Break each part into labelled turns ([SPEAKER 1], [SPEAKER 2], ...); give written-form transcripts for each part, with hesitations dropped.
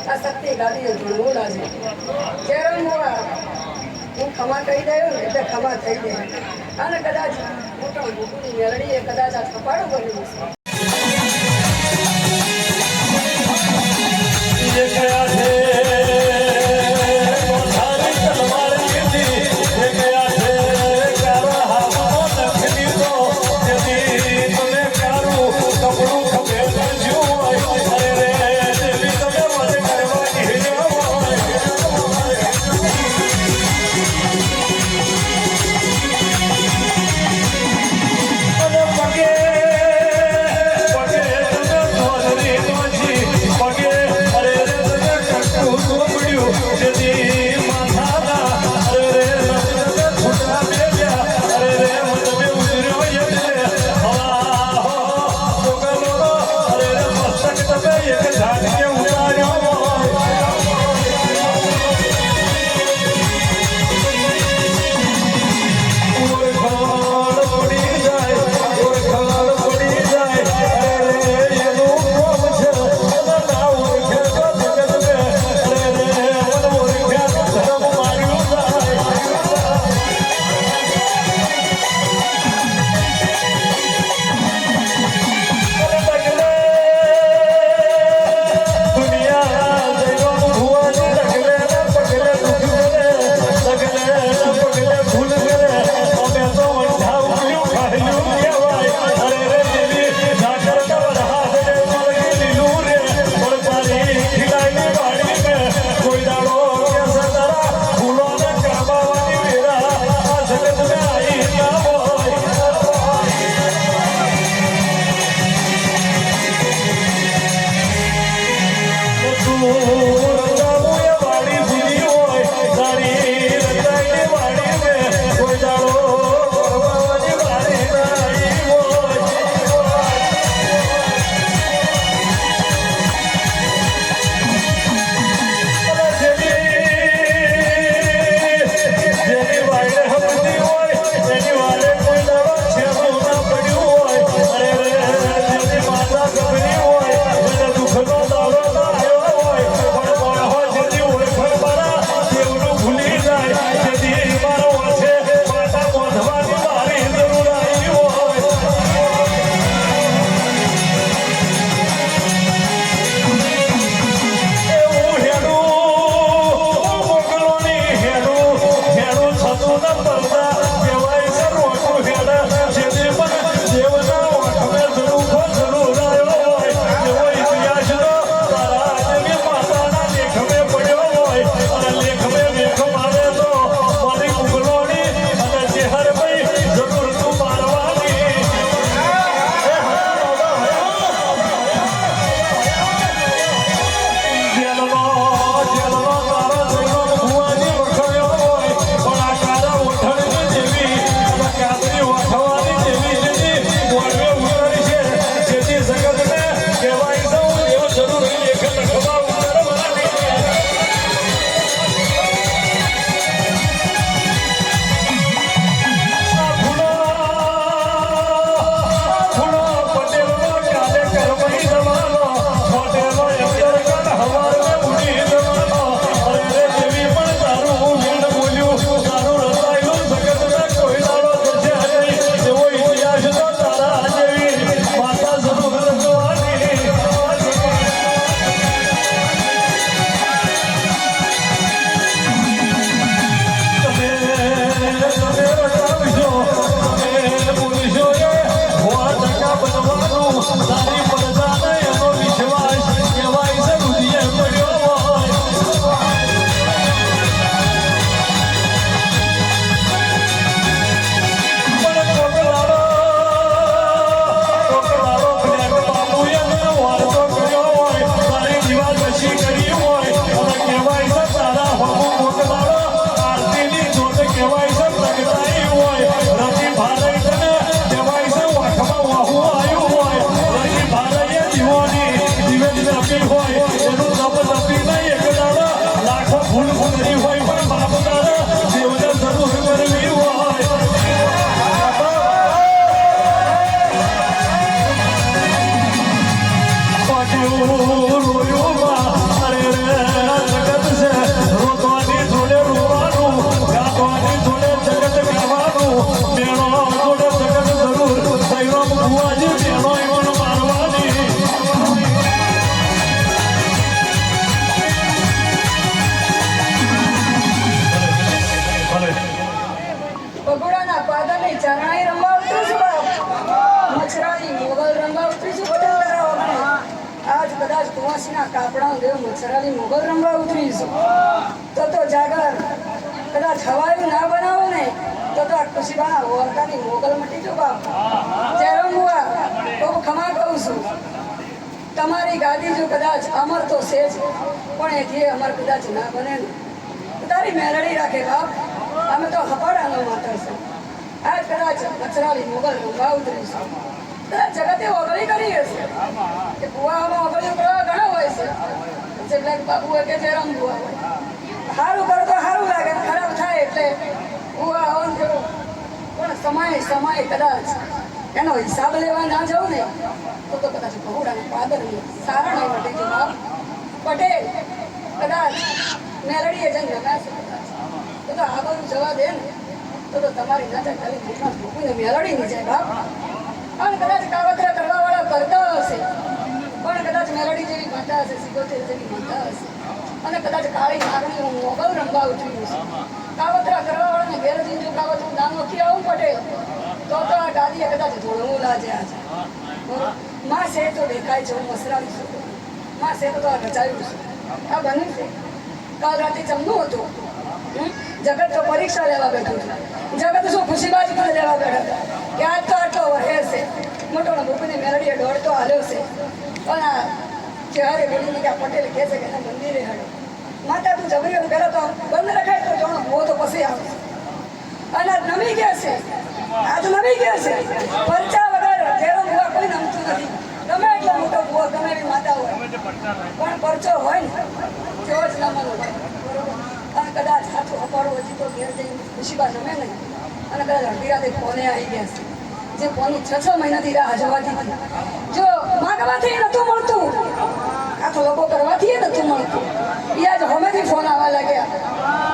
[SPEAKER 1] આ શક્તિ ગાડી ભણવું લાગે કેરમ મોવા હું ખમા કહી દઉં ને એટલે ખમા થઈ ગઈ અને કદાચ મોટા મોટુની મેળડીએ કદાચ આ કપાળું બન્યું છે કદાચ કુંવાસીના કાપડા દેવ મચ્છરાની મોગલ રમવા ઉતરીશું તો જાગર કદાચ હવાયું ના બનાવો ને તો આ ખુશીબાના ઓરકાની મોગલ મટી જો બાપ. જયરામ બુઆ બહુ ખમા કહું છું, તમારી ગાદી જો કદાચ અમર તો છે જ, પણ એથી અમર કદાચ ના બને ને તો તારી મેલડી રાખે બાપ. અમે તો હપાડાનો માત્ર છે. આજ કદાચ મચ્છરાની મોગલ રમવા ઉતરીશું. કદાચ જગતે ઓગળી કરી હશે કે બુવામાં ઓગળીઓ કરવા ઘણા હોય છે, જેટલા બાપુ હોય કે જયરામ બુઆ હોય. સારું કરો તો સારું લાગે, ખરાબ થાય એટલે બુઆ આવન કરું. પણ સમય કદાચ એનો હિસાબ લેવા ના જાઉં ને તો કદાચ બહુડાને પાદરની સારા નહીં મટી જો બાપ. પટેલ કદાચ મેલડીએ જઈને રમ્યા છે તો આ બધું જવા દે ને તો તમારી નજર ખાલી મોટા મૂકીને મેલડી નહીં જાય બાપ. અને કદાચ કાવતરા કરવા વાળા કરતા હશે, પણ કદાચ મેલડી જેવી માતા હશે, સિગોતેર જેવી માતા હશે, અને કદાચ કાળી નાગણીનું મોગલ રંગવા ઉઠ્યું છે. કાવતરા કરવા વાળાને ઘેર જઈને જો કાવતરું દાન વખી આવું પડે તો આ ગાદીએ કદાચ ધોળવું લાજે આજે. માં છે તો દેખાય છે, હું મસરાવી છું. માં છે તો આ રચાયું છે, આ બન્યું છે. કાલ રાતે જમવું હતું, જગત તો પરીક્ષા લેવા બેઠું છે. જગત શું ખુશીબાજી પણ લેવા બેઠા હતા કે આજ તો આટલો વહે છે. મોટો ભૂપીની મેલડીએ દોડતો હાલ્યો છે, પણ આ ચહેરે બોલીને કે આ પટેલ કહે છે કે એના મંદિરે હાડો. માતા તું જબરીઓ પહેલાં તો બંધ રખાય તો જોણો બહુ તો પછી આવશે. અને આજ નમી ગયા છે, આજ નમી ગયા છે. પરચા વગર જેરો બુઆ કોઈ નમતું નથી. ગમે એટલો મોટો બુઆ, ગમે એવી માતા હોય, પણ પરચો હોય ને તેવો જ નમવાનો હોય. અને કદાચ હાથું અપાડું હજી તો ઘેર જઈને ખુશીબા જમે નહીં. અને કદાચ અડધી રાતે ફોને આવી ગયા છે, જે ફોનની 6 મહિનાથી રાહ જોવાતી હતી. જો માગવાથી નહોતું મળતું, આ તો લોકો કરવાથી નહોતું મળતું. એ આજ હમેથી ફોન આવવા લાગ્યા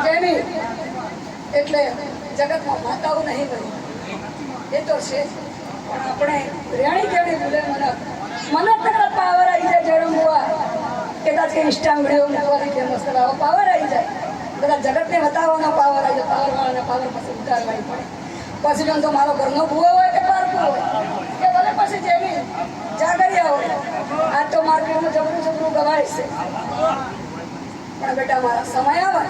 [SPEAKER 1] જેની. એટલે જગતમાં માતાઓ નહીં બની એ તો છે, પણ આપણે રેણી કેવી ભૂલે મને તરત પાવર આવી જાય. જયરામ બુઆ કદાચ કે ઇન્સ્ટા વિડીયો મૂકવાથી ફેમસ કરાવો પાવર આવી જાય. કદાચ જગતને બતાવવાનો પાવર આવી જાય. પાવરવાળાને પાવર પછી ઉતારવાની પડે. પછી જો તો મારો ઘરનો ભૂવો હોય કે પારકું હોય કે ભલે પછી જેવી જાગરિયા હોય, આ તો માર્કેટમાં જબરું ગવાય છે. પણ બેટા મારા સમય આવે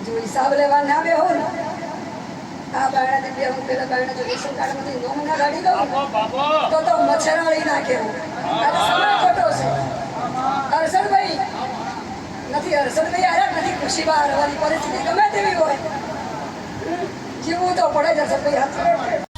[SPEAKER 1] જો હિસાબ લેવા ના બે હોય ને, આ બાયણાથી બે હું પેલા બાયણા જો રેશન કાર્ડમાંથી નોમ ના કાઢી દઉં તો મચ્છરાળી નાખે. આ સમય ખોટો છે. હર્ષદભાઈ નથી, હર્ષદભાઈ આવ્યા નથી. ખુશીબા હારવાની પરિસ્થિતિ ગમે તેવી હોય, જીવવું તો પડે જ. હર્ષદભાઈ હાથ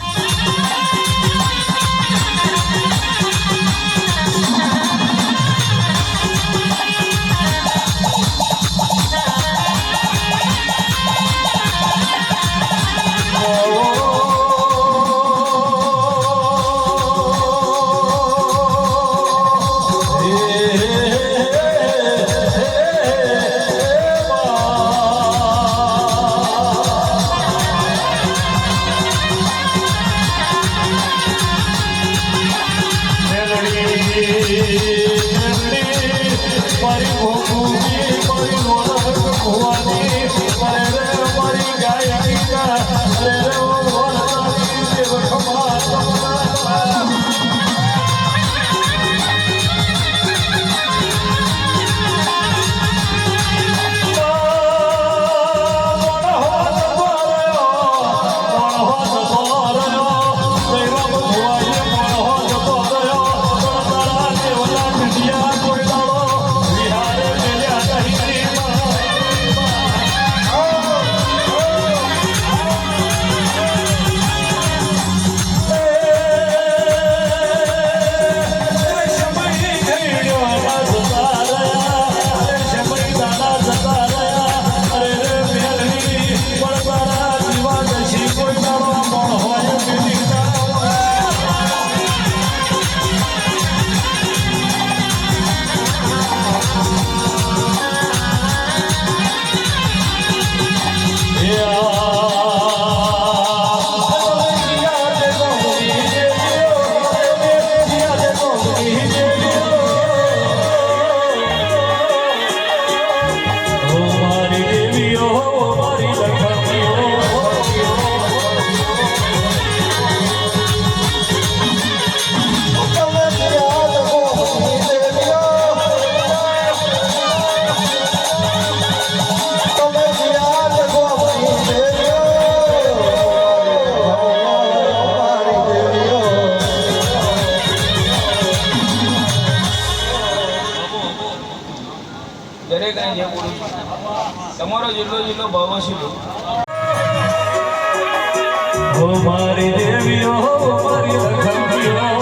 [SPEAKER 2] દરેકને જે બોલું છું તમારો જેટલો ભાવ હશે
[SPEAKER 3] હો મારી દેવીઓ મારી લખમીઓ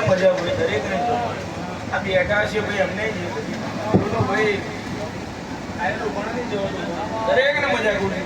[SPEAKER 2] મજા હોય દરેકને આ બેઠા છે ભાઈ અમને ભાઈ આયેલું પણ નહીં જોવાનું દરેકને મજા ગોળી